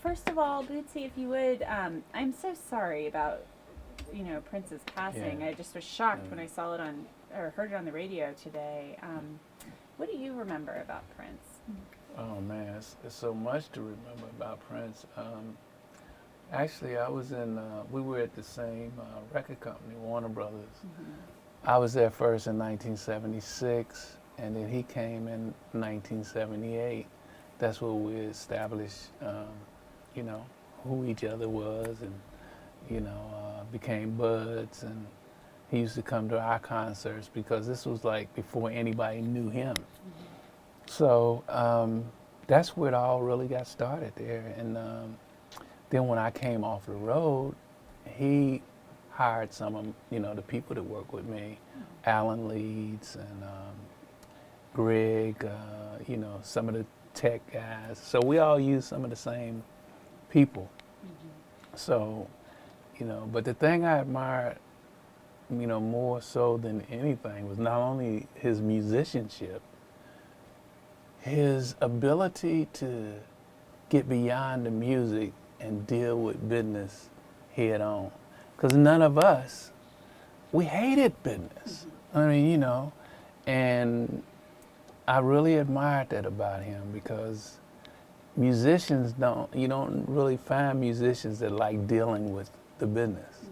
first of all, Bootsy, if you would, I'm so sorry about, Prince's passing. Yeah. I just was shocked when I saw it on, or heard it on the radio today. What do you remember about Prince? Oh man, it's so much to remember about Prince. Actually, we were at the same record company, Warner Brothers. I was there first in 1976, and then he came in 1978. That's where we established, who each other was, and became buds. And he used to come to our concerts because this was like before anybody knew him. So that's where it all really got started there. And then when I came off the road, he hired some of the people that work with me, Alan Leeds and Greg, some of the tech guys. So we all use some of the same people. So, but the thing I admired, more so than anything was not only his musicianship, his ability to get beyond the music and deal with business head on. Because none of us, we hated business. I mean, and I really admired that about him because musicians you don't really find musicians that like dealing with the business.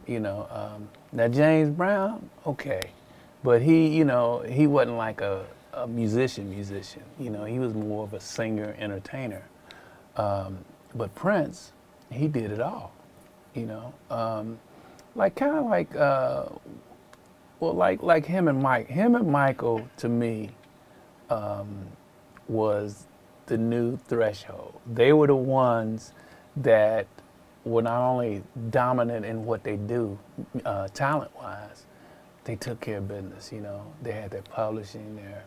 Now James Brown, okay, but he wasn't like a musician. He was more of a singer, entertainer. But Prince, he did it all. Like him and Mike. Him and Michael, to me, was the new threshold. They were the ones that were not only dominant in what they do, talent-wise, they took care of business. They had their publishing, their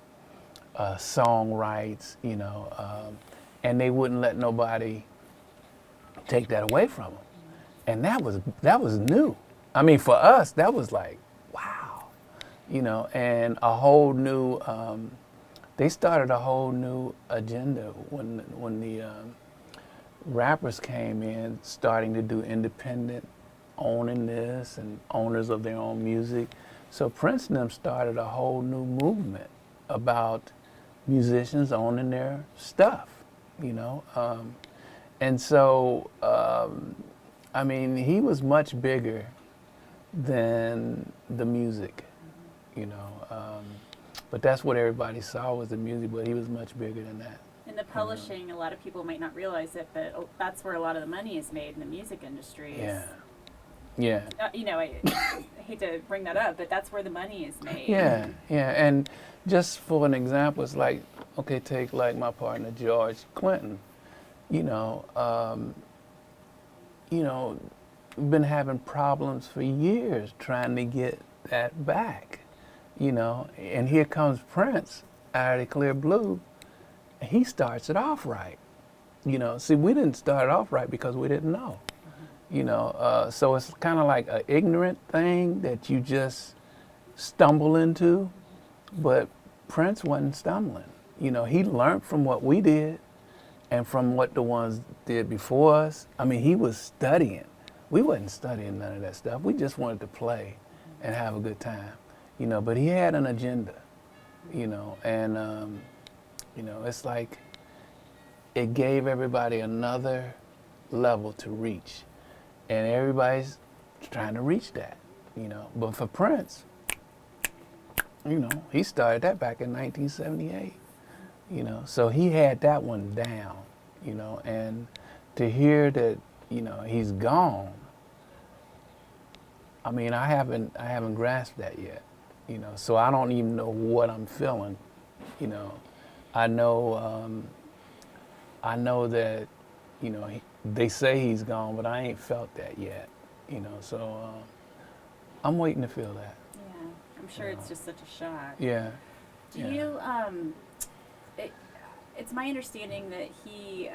song rights, and they wouldn't let nobody take that away from them. And that was new. I mean, for us, that was like, wow, and a whole new. They started a whole new agenda when the rappers came in, starting to do independent, owning this and owners of their own music. So Prince and them started a whole new movement about musicians owning their stuff, and so. I mean, he was much bigger than the music, but that's what everybody saw was the music, but he was much bigger than that. In the publishing, a lot of people might not realize it, but that's where a lot of the money is made in the music industry. Yeah. I hate to bring that up, but that's where the money is made. Yeah, and just for an example, it's like, okay, take like my partner, George Clinton, been having problems for years trying to get that back, and here comes Prince out of the clear blue, and he starts it off right. See, we didn't start it off right because we didn't know, so it's kind of like an ignorant thing that you just stumble into, but Prince wasn't stumbling. He learned from what we did and from what the ones did before us. I mean, he was studying. We wasn't studying none of that stuff. We just wanted to play and have a good time, but he had an agenda, and, it's like it gave everybody another level to reach, and everybody's trying to reach that, But for Prince, he started that back in 1978. So he had that one down, and to hear that, he's gone, I mean, I haven't grasped that yet, so I don't even know what I'm feeling, I know that, they say he's gone, but I ain't felt that yet, so I'm waiting to feel that. Yeah, I'm sure it's just such a shock. Yeah. Do you, it's my understanding that he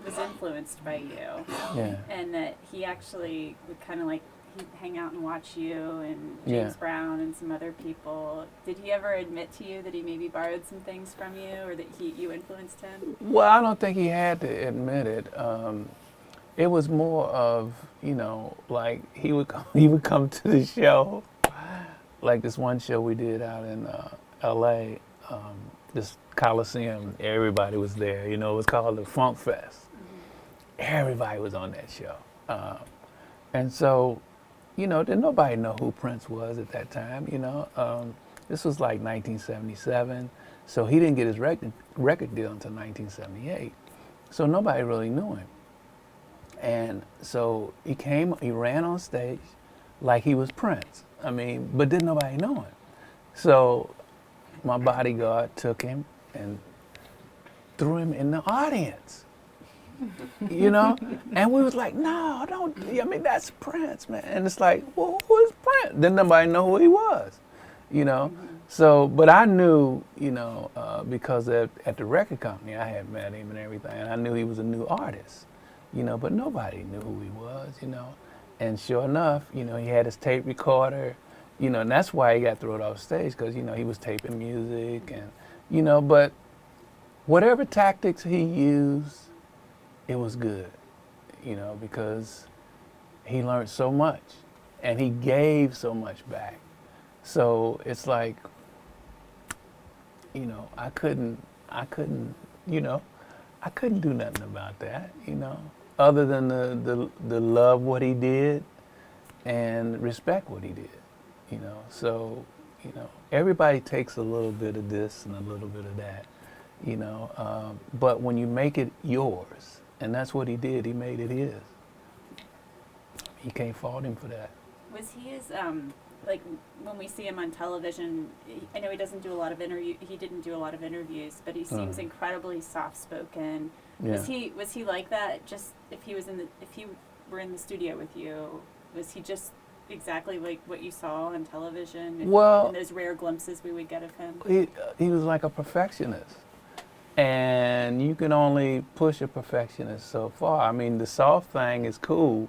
was influenced by you. Yeah. And that he actually would kind of like he'd hang out and watch you and Yeah. James Brown and some other people. Did he ever admit to you that he maybe borrowed some things from you, or that you influenced him? Well, I don't think he had to admit it. It was more of, like he would he would come to the show, like this one show we did out in L.A. This Coliseum. Everybody was there. It was called the Funk Fest. Everybody was on that show, and so, didn't nobody know who Prince was at that time. This was like 1977, so he didn't get his record deal until 1978. So nobody really knew him. And so he ran on stage like he was Prince. But didn't nobody know him. So my bodyguard took him and threw him in the audience. And we was like, no, don't, that's Prince, man. And it's like, well, who is Prince? Then nobody know who he was, So, but I knew, because at the record company, I had met him and everything, and I knew he was a new artist, but nobody knew who he was, And sure enough, he had his tape recorder, and that's why he got thrown off stage, because, he was taping music and, but whatever tactics he used, it was good, because he learned so much and he gave so much back. So it's like, I couldn't do nothing about that, other than the love what he did and respect what he did, So, everybody takes a little bit of this and a little bit of that, but when you make it yours, and that's what he did, he made it his. You can't fault him for that. Was he as like when we see him on television? I know he doesn't do a lot of He didn't do a lot of interviews, but he seems incredibly soft-spoken. Yeah. Was he like that? Just if he were in the studio with you, was he just exactly like what you saw on television? Well, in those rare glimpses we would get of him. He was like a perfectionist. And you can only push a perfectionist so far. The soft thing is cool,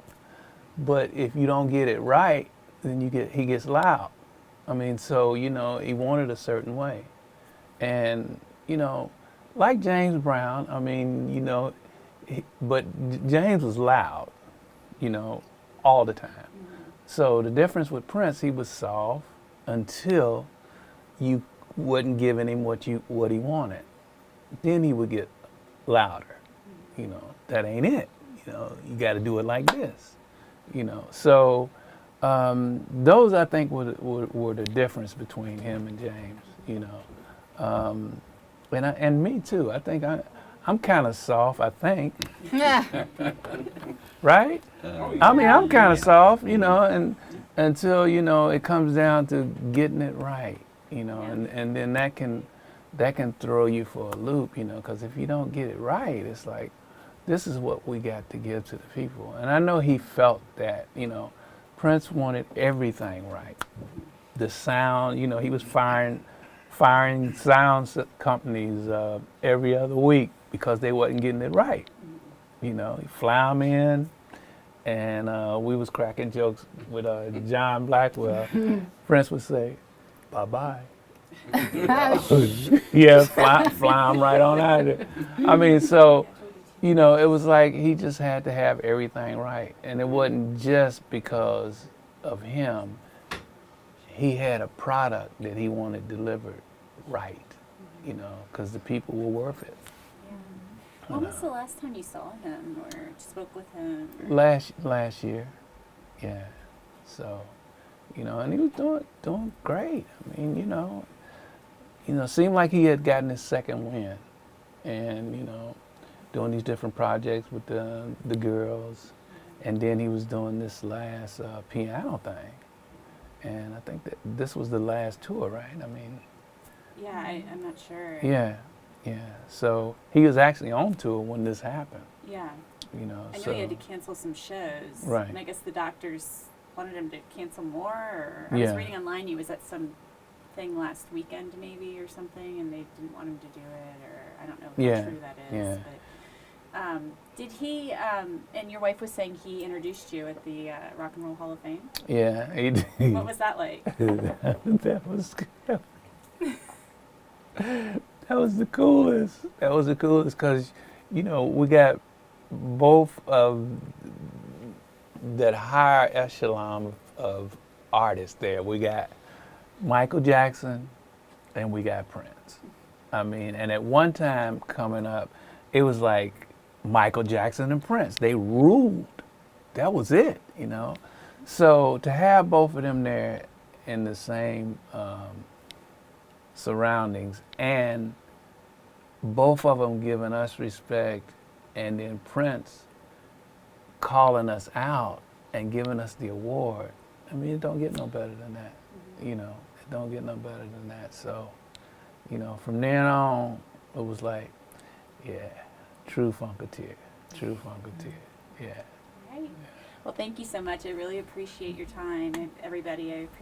but if you don't get it right, then he gets loud. So, he wanted a certain way. And, like James Brown, but James was loud, all the time. Mm-hmm. So the difference with Prince, he was soft until you wasn't giving him what he wanted. Then he would get louder. That ain't it. You got to do it like this. So those I think were the difference between him and James. And me too. I think I'm kind of soft. I think. Right? I'm kind of soft. And until it comes down to getting it right. And then that can throw you for a loop, because if you don't get it right, it's like, this is what we got to give to the people. And I know he felt that, Prince wanted everything right. The sound, he was firing sound companies every other week because they wasn't getting it right. He'd fly them in, and we was cracking jokes with John Blackwell. Prince would say, bye-bye. Yeah, fly them right on out of there. So, it was like he just had to have everything right. And it wasn't just because of him. He had a product that he wanted delivered right, because the people were worth it. Yeah. When was the last time you saw him or spoke with him? Last year, yeah. So, and he was doing great. Seemed like he had gotten his second win, and doing these different projects with the girls, and then he was doing this last piano thing, and I think that this was the last tour, right? Yeah, I'm not sure. Yeah. So he was actually on tour when this happened. Yeah. I know so he had to cancel some shows, right? And I guess the doctors wanted him to cancel more. Or I yeah. was reading online he was at some thing last weekend maybe or something, and they didn't want him to do it, or I don't know how true that is. Did he, and your wife was saying he introduced you at the Rock and Roll Hall of Fame? Yeah, he did. What was that like? that was that was the coolest. That was the coolest because, you know, we got both of that higher echelon of artists there. We got Michael Jackson and we got Prince. I mean, and at one time coming up, it was like Michael Jackson and Prince. They ruled. That was it, you know. So to have both of them there in the same surroundings and both of them giving us respect and then Prince calling us out and giving us the award. I mean, it don't get no better than that, you know. It don't get no better than that. So, you know, from then on, it was like, yeah, true Funketeer, true Funketeer, yeah. Right. Well, thank you so much. I really appreciate your time, everybody. I appreciate